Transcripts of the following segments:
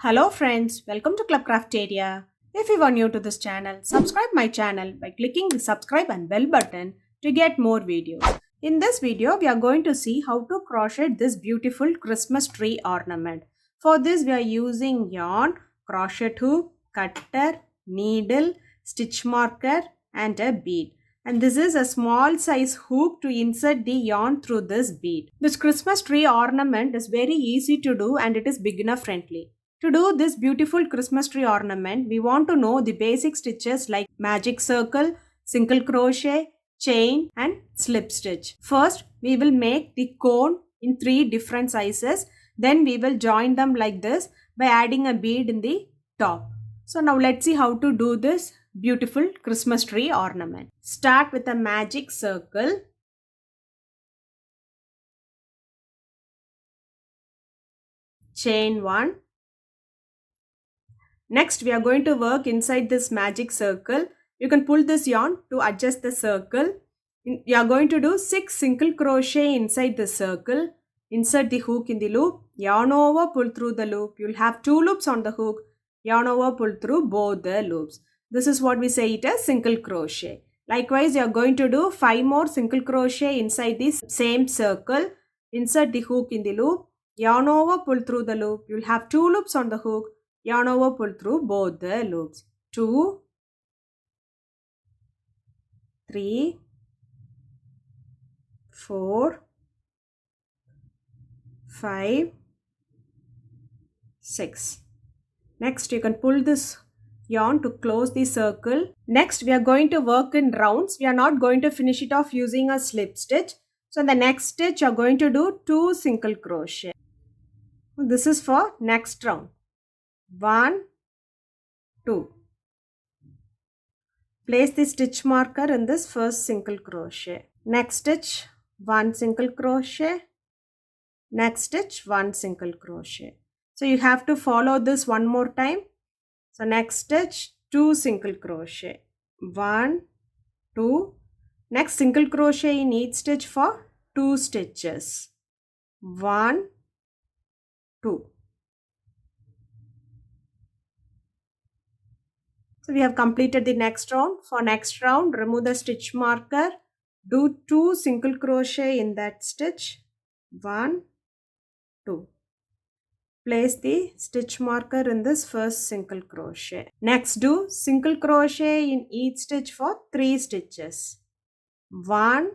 Hello friends, welcome to Club Crafteria. If you are new to this channel, subscribe my channel by clicking the subscribe and bell button to get more videos. In this video, we are going to see how to crochet this beautiful Christmas tree ornament. For this, we are using yarn, crochet hook, cutter, needle, stitch marker and a bead. And this is a small size hook to insert the yarn through this bead. This Christmas tree ornament is very easy to do and it is beginner friendly. To do this beautiful Christmas tree ornament, we want to know the basic stitches like magic circle, single crochet, chain and slip stitch. First, we will make the cone in 3 different sizes. Then we will join them like this by adding a bead in the top. So now let's see how to do this beautiful Christmas tree ornament. Start with a magic circle. Chain 1. Next, we are going to work inside this magic circle. You can pull this yarn to adjust the circle. You are going to do 6 single crochet inside the circle. Insert the hook in the loop. Yarn over, pull through the loop. You will have 2 loops on the hook. Yarn over, pull through both the loops. This is what we say it as single crochet. Likewise, you are going to do 5 more single crochet inside this same circle. Insert the hook in the loop. Yarn over, pull through the loop. You will have 2 loops on the hook. Yarn over, pull through both the loops. 2, 3, 4, 5, 6. Next, you can pull this yarn to close the circle. Next, we are going to work in rounds. We are not going to finish it off using a slip stitch. So, in the next stitch, you are going to do 2 single crochet. This is for next round. 1, 2. Place the stitch marker in this first single crochet. Next stitch, 1 single crochet. Next stitch, 1 single crochet. So you have to follow this one more time. So next stitch, 2 single crochet. 1, 2. Next single crochet in each stitch for 2 stitches. 1, 2. So we have completed the next round. For next round, remove the stitch marker. Do 2 single crochet in that stitch. 1, 2. Place the stitch marker in this first single crochet. Next, do single crochet in each stitch for 3 stitches. 1,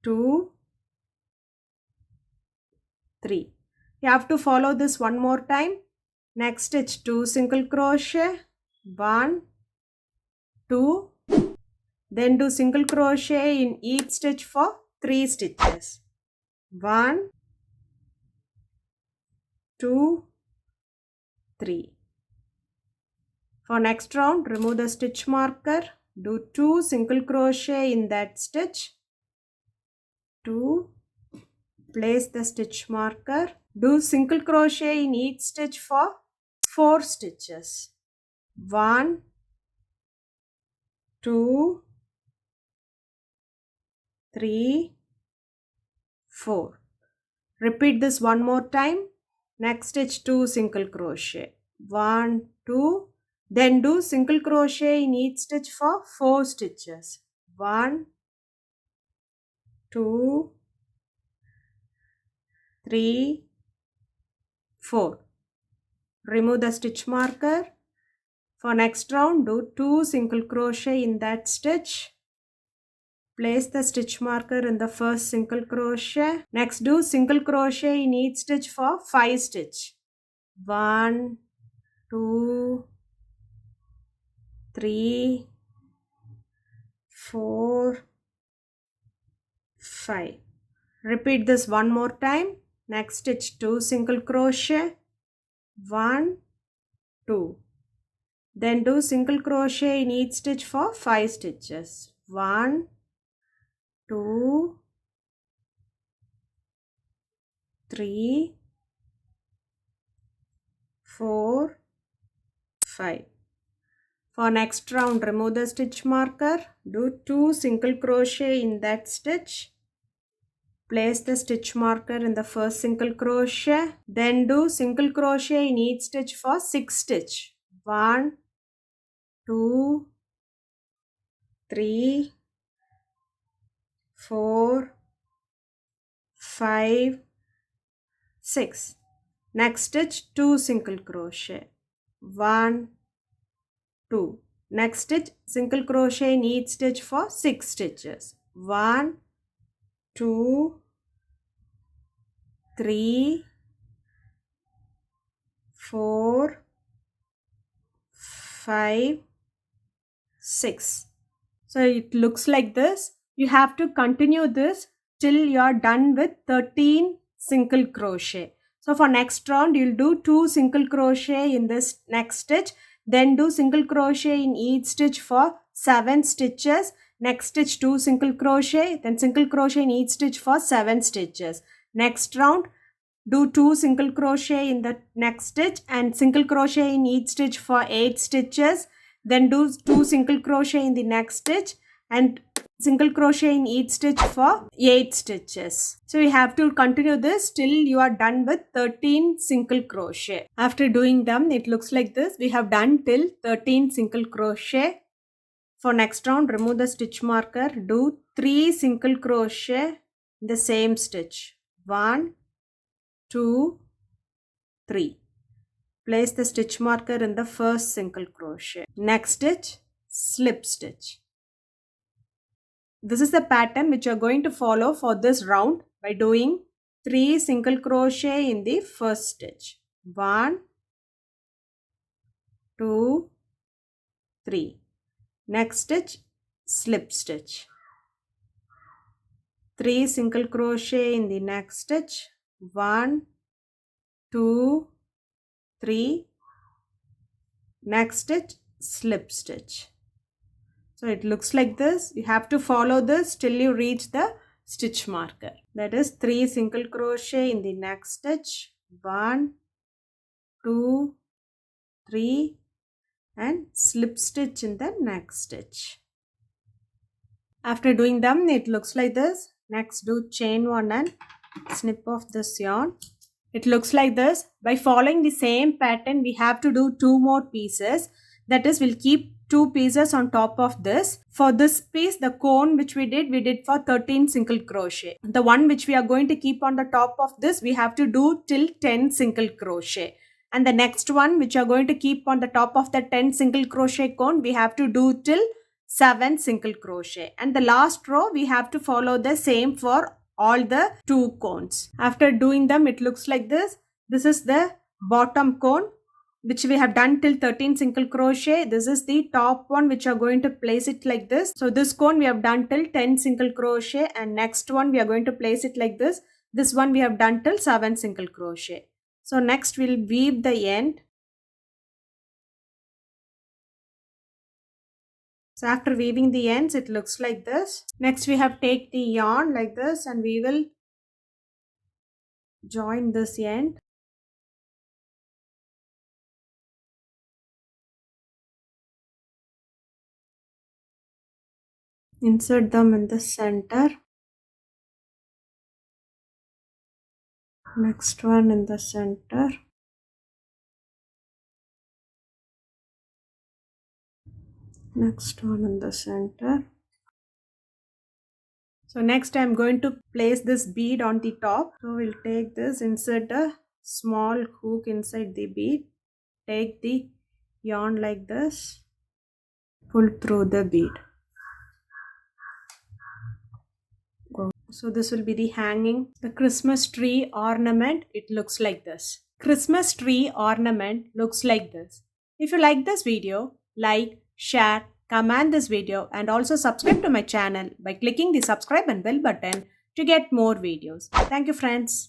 2, 3. You have to follow this one more time. Next stitch, 2 single crochet. 1, 2. Then do single crochet in each stitch for 3 stitches. 1, 2, 3. For next round, remove the stitch marker. Do 2 single crochet in that stitch. 2. Place the stitch marker. Do single crochet in each stitch for 4 stitches. 1, 2, 3, 4. Repeat this one more time. Next stitch, 2 single crochet. 1, 2. Then do single crochet in each stitch for 4 stitches. 1, 2, 3, 4. Remove the stitch marker. For next round, do 2 single crochet in that stitch. Place the stitch marker in the first single crochet. Next, do single crochet in each stitch for 5 stitch. 1, 2, 3, 4, 5. Repeat this one more time. Next stitch, 2 single crochet. 1, 2. Then do single crochet in each stitch for 5 stitches. 1, 2, 3, 4, 5. For next round, remove the stitch marker. Do 2 single crochet in that stitch. Place the stitch marker in the first single crochet. Then do single crochet in each stitch for 6 stitch. 1, 2, 3, 4, 5, 6. Next stitch 2 single crochet. 1, 2. Next stitch single crochet in each stitch for 6 stitches. 1, 2, 3, 4, 5, 6. So it looks like this. You have to continue this till you are done with 13 single crochet. So for next round, you'll do 2 single crochet in this next stitch. Then do single crochet in each stitch for 7 stitches. Next stitch 2 single crochet. Then single crochet in each stitch for 7 stitches. Next round, do 2 single crochet in the next stitch and single crochet in each stitch for 8 stitches. Then do 2 single crochet in the next stitch and single crochet in each stitch for 8 stitches. So you have to continue this till you are done with 13 single crochet. After doing them, it looks like this. We have done till 13 single crochet. For next round, remove the stitch marker. Do 3 single crochet in the same stitch. 1, 2, 3. Place the stitch marker in the first single crochet. Next stitch, slip stitch. This is the pattern which you are going to follow for this round by doing 3 single crochet in the first stitch. 1, 2, 3. Next stitch, slip stitch. 3 single crochet in the next stitch. 1, 2, 3. Next stitch, slip stitch. So it looks like this. You have to follow this till you reach the stitch marker. That is 3 single crochet in the next stitch. 1, 2, 3 and slip stitch in the next stitch. After doing them, it looks like this. Next, do chain 1 and snip off this yarn. It looks like this. By following the same pattern, we have to do 2 more pieces. That is, we'll keep 2 pieces on top of this. For this piece, the cone which we did for 13 single crochet. The one which we are going to keep on the top of this, we have to do till 10 single crochet. And the next one which you are going to keep on the top of the 10 single crochet cone, we have to do till 7 single crochet. And the last row, we have to follow the same for all the 2 cones. After doing them, it looks like this. This is the bottom cone which we have done till 13 single crochet. This is the top one which are going to place it like this. So this cone we have done till 10 single crochet and next one we are going to place it like this. This one we have done till 7 single crochet. So next we'll weave the end. So after weaving the ends, it looks like this. Next we have take the yarn like this and we will join this end. Insert them in the center. Next one in the center. Next one in the center. So next I am going to place this bead on the top. So we'll take this, insert a small hook inside the bead. Take the yarn like this. Pull through the bead. So this will be the hanging. The Christmas tree ornament, it looks like this. Christmas tree ornament looks like this. If you like this video, like, share, comment this video and also subscribe to my channel by clicking the subscribe and bell button to get more videos. Thank you friends.